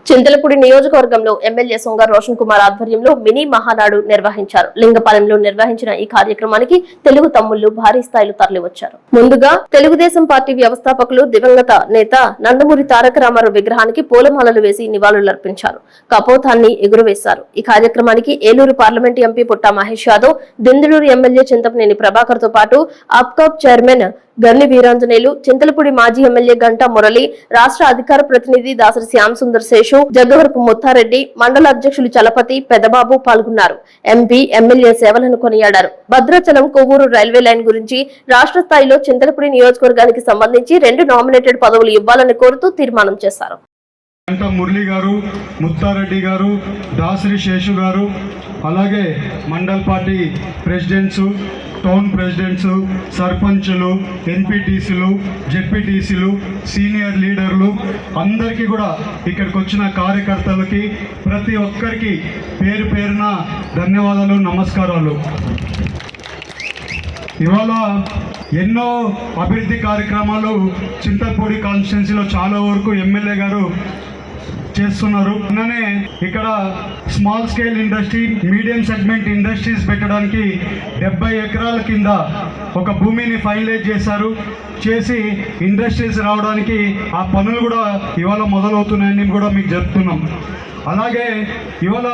చింతలపూడి నియోజకవర్గంలో ఎమ్మెల్యే సొంగ రోషన్ కుమార్ ఆధ్వర్యంలో మినీ మహానాడు నిర్వహించారు. లింగపాలెంలో నిర్వహించిన ఈ కార్యక్రమానికి తెలుగు తమ్ముళ్లు భారీ స్థాయిలో తరలివచ్చారు. ముందుగా తెలుగుదేశం పార్టీ వ్యవస్థాపకులు దివంగత నేత నందమూరి తారక రామారావు విగ్రహానికి పూలమాలలు వేసి నివాళులర్పించారు. కపోతాన్ని ఎగురవేశారు. ఈ కార్యక్రమానికి ఏలూరు పార్లమెంటు ఎంపీ పుట్టా మహేష్ యాదవ్, దిందులూరు ఎమ్మెల్యే చింతపనేని ప్రభాకర్ తో పాటు అప్కాప్ చైర్మన్ గర్ని వీరాంజనేయులు, చింతలపూడి మాజీ ఎమ్మెల్యే గంటా మురళి, రాష్ట్ర అధికార ప్రతినిధి దాసరి శ్యామ్ సుందర్ శేషు, జగ్గవరపు ముత్తారెడ్డి, మండల అధ్యక్షులు చలపతి, పెద్దబాబు పాల్గొన్నారు. ఎంపీ, ఎమ్మెల్యే సేవలను కొనియాడారు. భద్రాచలం కొవ్వూరు రైల్వే లైన్ గురించి రాష్ట్ర స్థాయిలో చింతలపూడి నియోజకవర్గానికి సంబంధించి 2 నామినేటెడ్ పదవులు ఇవ్వాలని కోరుతూ తీర్మానం చేశారు. మురళి గారు, ముత్తారెడ్డి గారు, దాసరి శేషు గారు, అలాగే mandal party presidents, town presidents, సర్పంచులు, ఎంపీటీసీలు, జెడ్పీటీసీలు, సీనియర్ లీడర్లు అందరికీ కూడా ఇక్కడికి వచ్చిన కార్యకర్తలకి ప్రతి ఒక్కరికి పేరు పేరున ధన్యవాదాలు, నమస్కారాలు. ఇవాళ ఎన్నో అభివృద్ధి కార్యక్రమాలు చింతలపూడి కాన్స్టిట్యున్సీలో చాలా వరకు ఎమ్మెల్యే గారు చేస్తున్నారు. అలానే ఇక్కడ small scale industry, medium segment industries పెట్టడానికి 70 ఎకరాల కింద ఒక భూమిని ఫైనలైజ్ చేసి ఇండస్ట్రీస్ రావడానికి ఆ పనులు కూడా ఇవాళ మొదలవుతున్నాయని కూడా మీకు చెప్తున్నాం. అలాగే ఇవాళ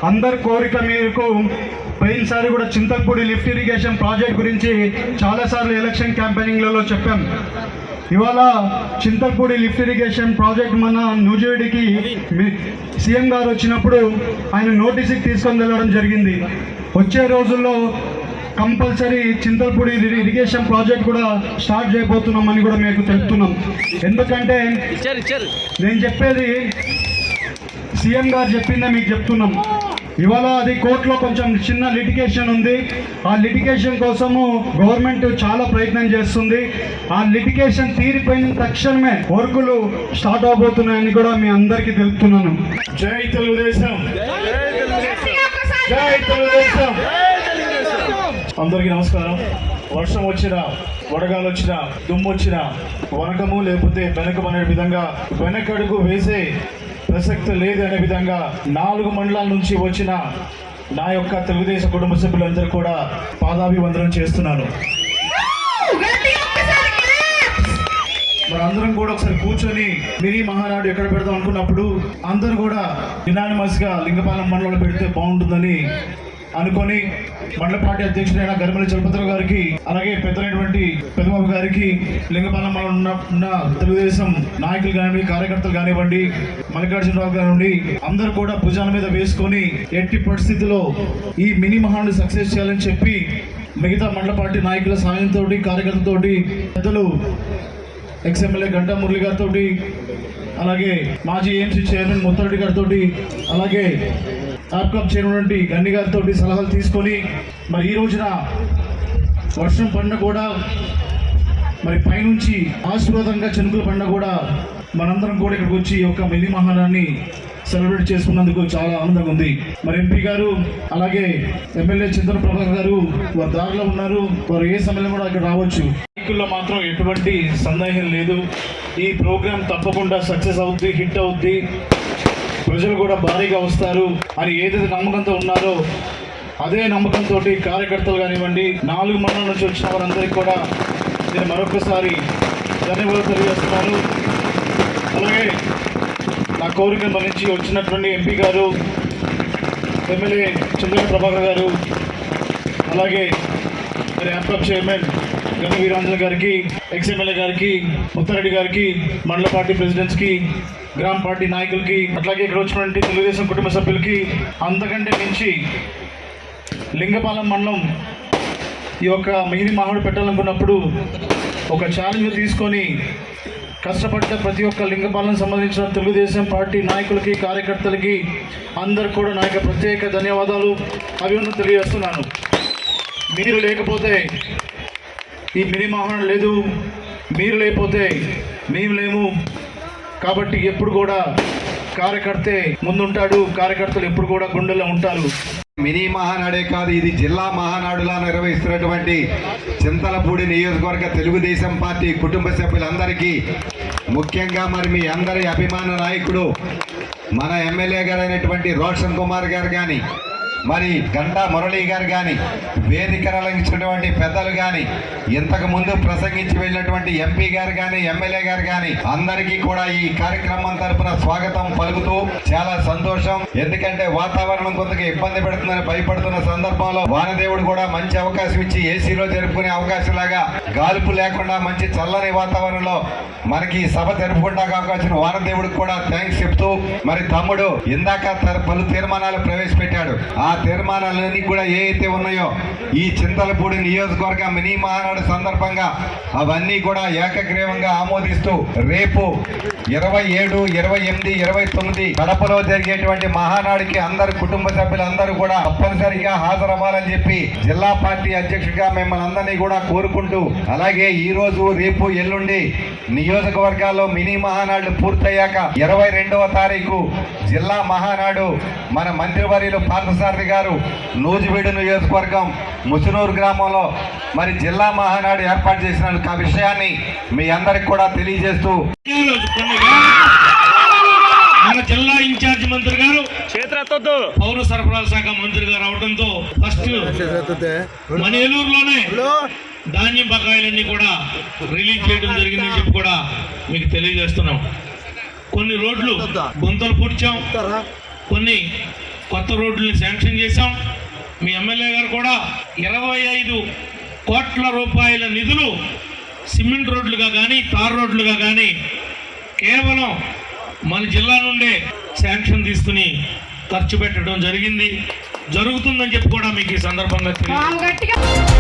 అందరి కోరిక మేరకు పోయినసారి కూడా చింతలపూడి లిఫ్ట్ ఇరిగేషన్ ప్రాజెక్ట్ గురించి చాలాసార్లు ఎలక్షన్ క్యాంపెయినింగ్లలో చెప్పాం. ఇవాళ చింతలపూడి లిఫ్ట్ ఇరిగేషన్ ప్రాజెక్ట్ మన నూజివీడికి సీఎం గారు వచ్చినప్పుడు ఆయన నోటీస్కి తీసుకొని వెళ్ళడం జరిగింది. వచ్చే రోజుల్లో కంపల్సరీ చింతలపూడి ఇరిగేషన్ ప్రాజెక్ట్ కూడా స్టార్ట్ చేయబోతున్నామని కూడా మీకు తెలుపుతున్నాం. ఎందుకంటే నేను చెప్పేది సీఎం గారు చెప్పిందే మీకు చెప్తున్నాం. ఇవాళ అది కోర్టులో కొంచెం చిన్న లిటిగేషన్ ఉంది. ఆ లిటిగేషన్ కోసము గవర్నమెంట్ చాలా ప్రయత్నం చేస్తుంది. ఆ లిటిగేషన్ తీరిపోయిన తక్షణమే వర్కులు స్టార్ట్ అవబోతున్నాయని కూడా మీ అందరికీ తెలుపుతున్నాను. జై తెలుగుదేశం, జై తెలుగుదేశం. అందరికీ నమస్కారం. వర్షం వచ్చినా, వడగాలు వచ్చినా, దుమ్ము వచ్చినా వనకము లేకపోతే వెనకమనే విధంగా వెనకడుగు వేసే ప్రసక్తి లేదనే విధంగా 4 మండలాల నుంచి వచ్చిన నా యొక్క తెలుగుదేశం కుటుంబ సభ్యులందరూ కూడా పాదాభివందనం చేస్తున్నాను. మరి అందరం కూడా ఒకసారి కూర్చొని మినీ మహానాడు ఎక్కడ పెడదాం అనుకున్నప్పుడు అందరూ కూడా యునానిమస్గా లింగపాలెం మండలంలో పెడితే బాగుంటుందని అనుకొని మండల పార్టీ అధ్యక్షుడైన గరిమల చలపతిరావు గారికి, అలాగే పెద్దలైనటువంటి పెద్దబాబు గారికి, లింగపాలెం ఉన్న తెలుగుదేశం నాయకులు కానివ్వండి, కార్యకర్తలు కానివ్వండి, మల్లికార్జునరావు కానివ్వండి, అందరూ కూడా భుజాల మీద వేసుకొని ఎట్టి పరిస్థితుల్లో ఈ మినీ మహానాడు సక్సెస్ చేయాలని చెప్పి మిగతా మండల పార్టీ నాయకుల సాయంతో, కార్యకర్తలతో, పెద్దలు ఎక్స్ఎమ్మెల్యే గంటా మురళి గారితో, అలాగే మాజీ ఏఎంసీ చైర్మన్ ముత్తారెడ్డి గారితో, అలాగే ఆప్కాప్ చైర్మన్ గన్ని గారితో సలహాలు తీసుకొని మరి ఈ రోజున వర్షం పడిన కూడా మరి పైనుంచి ఆశీర్వాదంగా చినుకులు పడిన కూడా మనందరం కూడా ఇక్కడికి వచ్చి ఒక మినీ మహానాన్ని సెలబ్రేట్ చేసుకున్నందుకు చాలా ఆనందంగా ఉంది. మరి ఎంపీ గారు అలాగే ఎమ్మెల్యే చింతన ప్రభాకర్ గారు వారి దారిలో ఉన్నారు. వారు ఏ సమయంలో కూడా ఇక్కడ రావచ్చు. నాయకుల్లో మాత్రం ఎటువంటి సందేహం లేదు. ఈ ప్రోగ్రాం తప్పకుండా సక్సెస్ అవుద్ది, హిట్ అవుద్ది, ప్రజలు కూడా భారీగా వస్తారు అని ఏదైతే నమ్మకంతో ఉన్నారో అదే నమ్మకంతో కార్యకర్తలు కానివ్వండి, 4 మండలాల నుంచి వచ్చిన వారందరికీ కూడా నేను మరొకసారి ధన్యవాదాలు తెలియజేస్తున్నాను. అలాగే నా కోరిక నుంచి వచ్చినటువంటి ఎంపీ గారు, ఎమ్మెల్యే చింతల ప్రభాకర్ గారు, అలాగే మరి ఆప్కాప్ చైర్మన్ గని వీరాంజన గారికి, ఎక్స్ఎమ్మెల్యే గారికి, ముత్తారెడ్డి గారికి, మండల పార్టీ ప్రెసిడెంట్స్కి, గ్రామ పార్టీ నాయకులకి, అట్లాగే ఇక్కడ వచ్చినటువంటి తెలుగుదేశం కుటుంబ సభ్యులకి, అంతకంటే మించి లింగపాలెం మండలం ఈ యొక్క మినీ మహానాడు పెట్టాలనుకున్నప్పుడు ఒక ఛాలెంజ్ తీసుకొని కష్టపడ్డ ప్రతి ఒక్క లింగపాలెం సంబంధించిన తెలుగుదేశం పార్టీ నాయకులకి, కార్యకర్తలకి అందరు కూడా నా యొక్క ప్రత్యేక ధన్యవాదాలు, అభినందనలు తెలియజేస్తున్నాను. మీరు లేకపోతే ఈ మినీ మహానాడు లేదు, మీరు లేకపోతే మేము లేము. కాబట్టి ఎప్పుడు కూడా కార్యకర్తే ముందుంటాడు, కార్యకర్తలు ఎప్పుడు కూడా గుండెల్లో ఉంటారు. మినీ మహానాడే కాదు, ఇది జిల్లా మహానాడులా నిర్వహిస్తున్నటువంటి చింతలపూడి నియోజకవర్గ తెలుగుదేశం పార్టీ కుటుంబ సభ్యులందరికీ ముఖ్యంగా మరి మీ అందరి అభిమాన నాయకుడు మన ఎమ్మెల్యే గారు అయినటువంటి రోషన్ కుమార్ గారు కానీ, మరి గంటా మురళీ గారు కానీ, వేదికను అలంకించినటువంటి పెద్దలు కానీ, ఇంతకు ముందు ప్రసంగించి వెళ్ళినటువంటి ఎంపీ గారు కానీ, ఎమ్మెల్యే గారు కానీ, అందరికీ కూడా ఈ కార్యక్రమం తరపున స్వాగతం పలుకుతూ చాలా సంతోషం. ఎందుకంటే వాతావరణం కొంతగా ఇబ్బంది పెడుతుందని భయపడుతున్న సందర్భంలో వానదేవుడు కూడా మంచి అవకాశం ఇచ్చి ఏసీలో జరుపుకునే అవకాశం లాగా గాలుపు లేకుండా మంచి చల్లని వాతావరణంలో మనకి సభ జరుపుకుంటా అవకాశం వానదేవుడికి కూడా థ్యాంక్స్ చెప్తూ, మరి తమ్ముడు ఇందాక పలు తీర్మానాలు ప్రవేశపెట్టాడు. ఆ తీర్మానాలన్నీ కూడా ఏ అయితే ఉన్నాయో ఈ చింతలపూడి నియోజకవర్గ మినీ మహానాడు సందర్భంగా అవన్నీ కూడా ఏకగ్రీవంగా ఆమోదిస్తూ రేపు 27, 28, 29 కడపలో జరిగేటువంటి మహానాడికి అందరు కుటుంబ సభ్యులందరూ కూడా తప్పనిసరిగా హాజరవ్వాలని చెప్పి జిల్లా పార్టీ అధ్యక్షుడిగా మిమ్మల్ని అందరినీ కూడా కోరుకుంటూ, అలాగే ఈ రోజు రేపు ఎల్లుండి నియోజకవర్గాల్లో మినీ మహానాడు పూర్తయ్యాక 22వ తారీఖు జిల్లా మహానాడు మన మంత్రివర్యులు పార్థసారథి గారు నూజివీడు నియోజకవర్గం ముసునూరు గ్రామంలో మరి జిల్లా మహానాడు ఏర్పాటు చేసిన విషయాన్ని మీ అందరికి కూడా తెలియజేస్తూ, మన జిల్లా ఇన్ఛార్జ్ మంత్రి గారు పౌర సరఫరాల శాఖ మంత్రి గారు అవడంతో ఫస్ట్ మన ఏలూరులోనే ధాన్యం బకాయిలన్నీ కూడా రిలీజ్ చేయడం జరిగిందని చెప్పి కూడా మీకు తెలియజేస్తున్నాం. కొన్ని రోడ్లు గుంతలు పూడ్చాం, కొన్ని కొత్త రోడ్లని శాంక్షన్ చేశాం. మీ ఎమ్మెల్యే గారు కూడా 25 కోట్ల రూపాయల నిధులు సిమెంట్ రోడ్లుగా కానీ తార్ రోడ్లుగా కానీ కేవలం మన జిల్లా నుండే శాంక్షన్ తీసుకుని ఖర్చు పెట్టడం జరుగుతుందని చెప్పి కూడా మీకు ఈ సందర్భంగా తెలియదు.